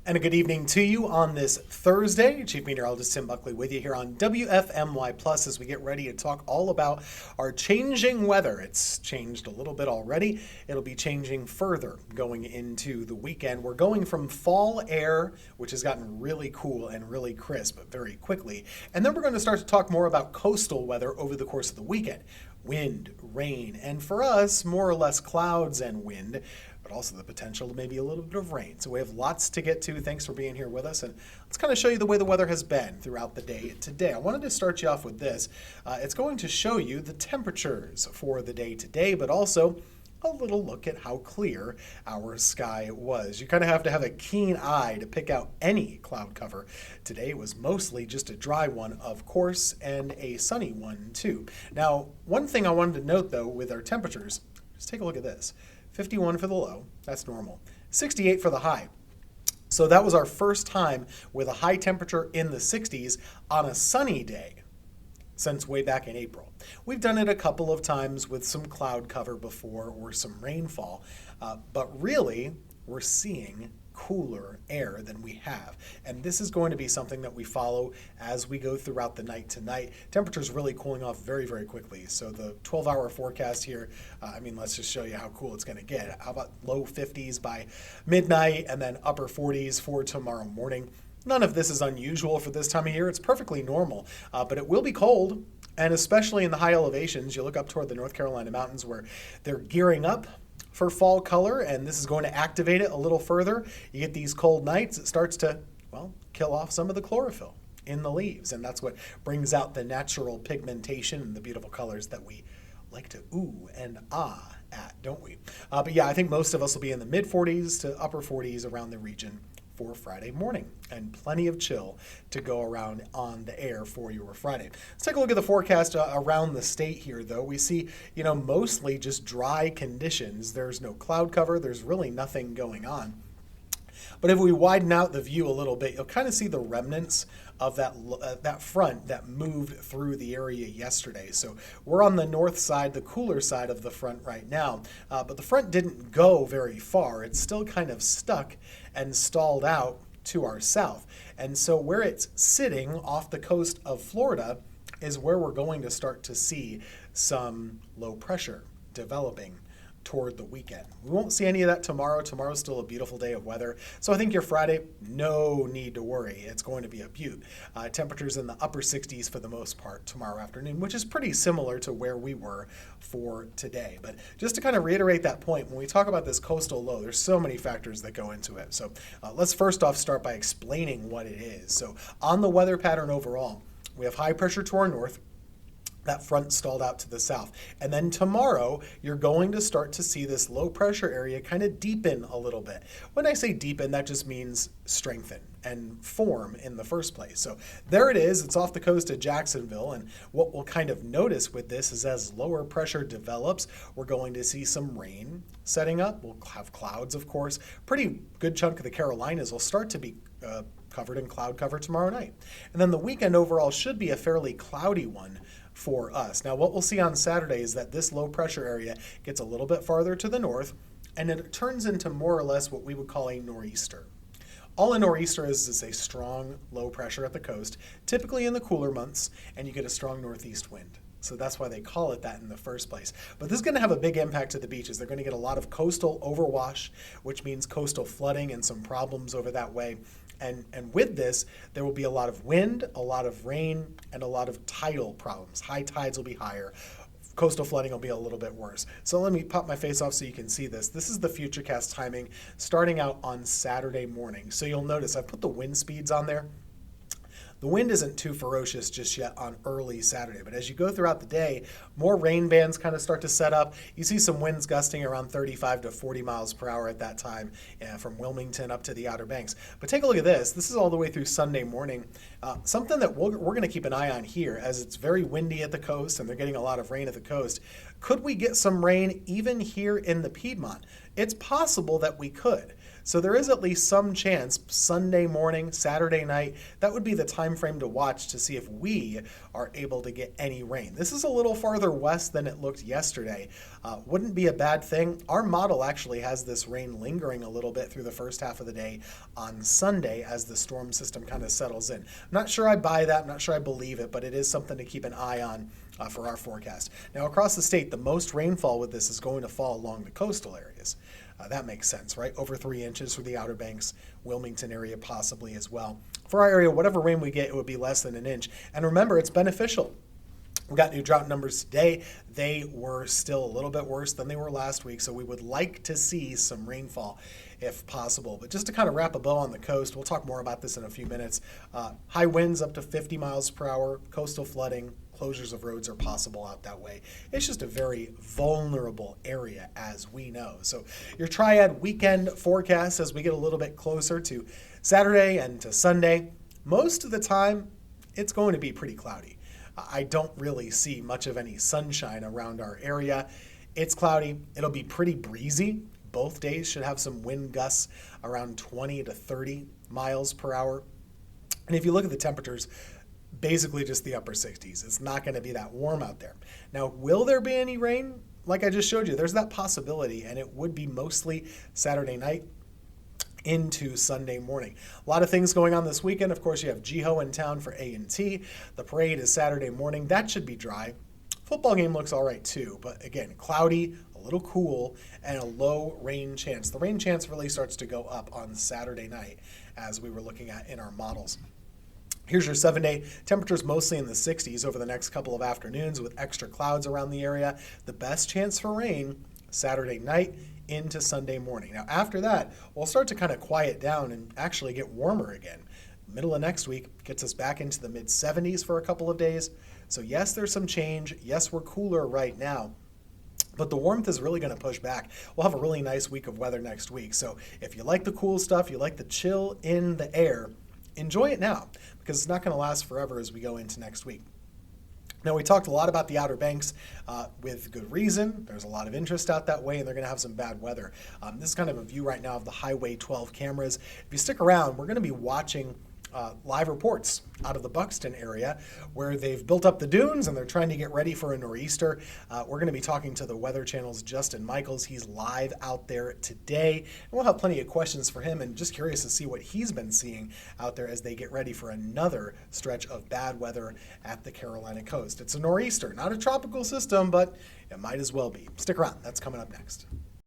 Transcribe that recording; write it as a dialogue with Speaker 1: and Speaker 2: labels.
Speaker 1: And a good evening to you on this Thursday. Chief Meteorologist Tim Buckley with you here on WFMY Plus as we get ready to talk all about our changing weather. It's changed a little bit already. It'll be changing further going into the weekend. We're going from fall air, which has gotten really cool and really crisp very quickly. And then we're going to start to talk more about coastal weather over the course of the weekend. Wind, rain, and for us, more or less clouds and wind, but also the potential to maybe a little bit of rain. So we have lots to get to. Thanks for being here with us. And let's kind of show you the way the weather has been throughout the day today. I wanted to start you off with this. It's going to show you the temperatures for the day today, but also a little look at how clear our sky was. You kind of have to have a keen eye to pick out any cloud cover. Today was mostly just a dry one, of course, and a sunny one too. Now, one thing I wanted to note though with our temperatures, just take a look at this. 51 for the low, that's normal. 68 for the high. So that was our first time with a high temperature in the 60s on a sunny day since way back in April. We've done it a couple of times with some cloud cover before or some rainfall, but really we're seeing cooler air than we have. And this is going to be something that we follow as we go throughout the night tonight. Temperatures really cooling off very, very quickly. So the 12-hour forecast here, let's just show you how cool it's going to get. How about low 50s by midnight and then upper 40s for tomorrow morning? None of this is unusual for this time of year. It's perfectly normal, but it will be cold, and especially in the high elevations. You look up toward the North Carolina mountains where they're gearing up for fall color, and this is going to activate it a little further. You get these cold nights, it starts to, kill off some of the chlorophyll in the leaves, and that's what brings out the natural pigmentation and the beautiful colors that we like to ooh and ah at, don't we? But yeah, I think most of us will be in the mid 40s to upper 40s around the region for Friday morning, and plenty of chill to go around on the air for your Friday. Let's take a look at the forecast around the state here, though. We see, mostly just dry conditions. There's no cloud cover. There's really nothing going on. But if we widen out the view a little bit, you'll kind of see the remnants of that front that moved through the area yesterday. So we're on the north side, the cooler side of the front right now, but the front didn't go very far. It's still kind of stuck and stalled out to our south. And so where it's sitting off the coast of Florida is where we're going to start to see some low pressure developing toward the weekend. We won't see any of that tomorrow. Tomorrow's still a beautiful day of weather. So I think your Friday, no need to worry. It's going to be a beaut. Temperatures in the upper 60s for the most part tomorrow afternoon, which is pretty similar to where we were for today. But just to kind of reiterate that point, when we talk about this coastal low, there's so many factors that go into it. So let's first off start by explaining what it is. So on the weather pattern overall, we have high pressure to our north. That front stalled out to the south. And then tomorrow, you're going to start to see this low pressure area kind of deepen a little bit. When I say deepen, that just means strengthen and form in the first place. So there it is. It's off the coast of Jacksonville. And what we'll kind of notice with this is as lower pressure develops, we're going to see some rain setting up. We'll have clouds, of course. Pretty good chunk of the Carolinas will start to be covered in cloud cover tomorrow night. And then the weekend overall should be a fairly cloudy one for us. Now, what we'll see on Saturday is that this low pressure area gets a little bit farther to the north, and it turns into more or less what we would call a nor'easter. All a nor'easter is a strong low pressure at the coast, typically in the cooler months, and you get a strong northeast wind. So that's why they call it that in the first place. But this is going to have a big impact to the beaches. They're going to get a lot of coastal overwash, which means coastal flooding and some problems over that way. And with this, there will be a lot of wind, a lot of rain, and a lot of tidal problems. High tides will be higher. Coastal flooding will be a little bit worse. So let me pop my face off so you can see this. This is the Futurecast timing starting out on Saturday morning. So you'll notice I've put the wind speeds on there. The wind isn't too ferocious just yet on early Saturday, but as you go throughout the day, more rain bands kind of start to set up. You see some winds gusting around 35 to 40 miles per hour at that time from Wilmington up to the Outer Banks. But take a look at this. This is all the way through Sunday morning. Something that we're going to keep an eye on here, as it's very windy at the coast and they're getting a lot of rain at the coast. Could we get some rain even here in the Piedmont? It's possible that we could. So there is at least some chance Sunday morning, Saturday night, that would be the time frame to watch to see if we are able to get any rain. This is a little farther west than it looked yesterday. Wouldn't be a bad thing. Our model actually has this rain lingering a little bit through the first half of the day on Sunday as the storm system kind of settles in. I'm not sure I buy that. I'm not sure I believe it, but it is something to keep an eye on for our forecast. Now, across the state, the most rainfall with this is going to fall along the coastal areas. That makes sense, right? Over 3 inches for the Outer Banks, Wilmington area possibly as well. For our area, whatever rain we get, it would be less than an inch. And remember, it's beneficial. We got new drought numbers today. They were still a little bit worse than they were last week, so we would like to see some rainfall if possible. But just to kind of wrap a bow on the coast, we'll talk more about this in a few minutes. High winds up to 50 miles per hour, coastal flooding, closures of roads are possible out that way. It's just a very vulnerable area, as we know. So your triad weekend forecast as we get a little bit closer to Saturday and to Sunday, most of the time it's going to be pretty cloudy. I don't really see much of any sunshine around our area. It's cloudy. It'll be pretty breezy. Both days should have some wind gusts around 20 to 30 miles per hour. And if you look at the temperatures, basically just the upper 60s. It's not going to be that warm out there. Now, will there be any rain? Like I just showed you, there's that possibility, and it would be mostly Saturday night into Sunday morning. A lot of things going on this weekend. Of course, you have GEHO in town for A&T. The parade is Saturday morning. That should be dry. Football game looks all right too, but again, cloudy, a little cool, and a low rain chance. The rain chance really starts to go up on Saturday night as we were looking at in our models. Here's your 7-day temperatures, mostly in the 60s over the next couple of afternoons with extra clouds around the area. The best chance for rain Saturday night into Sunday morning. Now after that, we'll start to kind of quiet down and actually get warmer again. Middle of next week gets us back into the mid 70s for a couple of days. So yes, there's some change. Yes, we're cooler right now. But the warmth is really going to push back. We'll have a really nice week of weather next week. So if you like the cool stuff, you like the chill in the air, enjoy it now because it's not going to last forever as we go into next week. Now, we talked a lot about the Outer Banks with good reason. There's a lot of interest out that way, and they're going to have some bad weather. This is kind of a view right now of the Highway 12 cameras. If you stick around, we're going to be watching live reports out of the Buxton area where they've built up the dunes and they're trying to get ready for a nor'easter. We're going to be talking to the Weather Channel's Justin Michaels. He's live out there today. And we'll have plenty of questions for him and just curious to see what he's been seeing out there as they get ready for another stretch of bad weather at the Carolina coast. It's a nor'easter, not a tropical system, but it might as well be. Stick around. That's coming up next.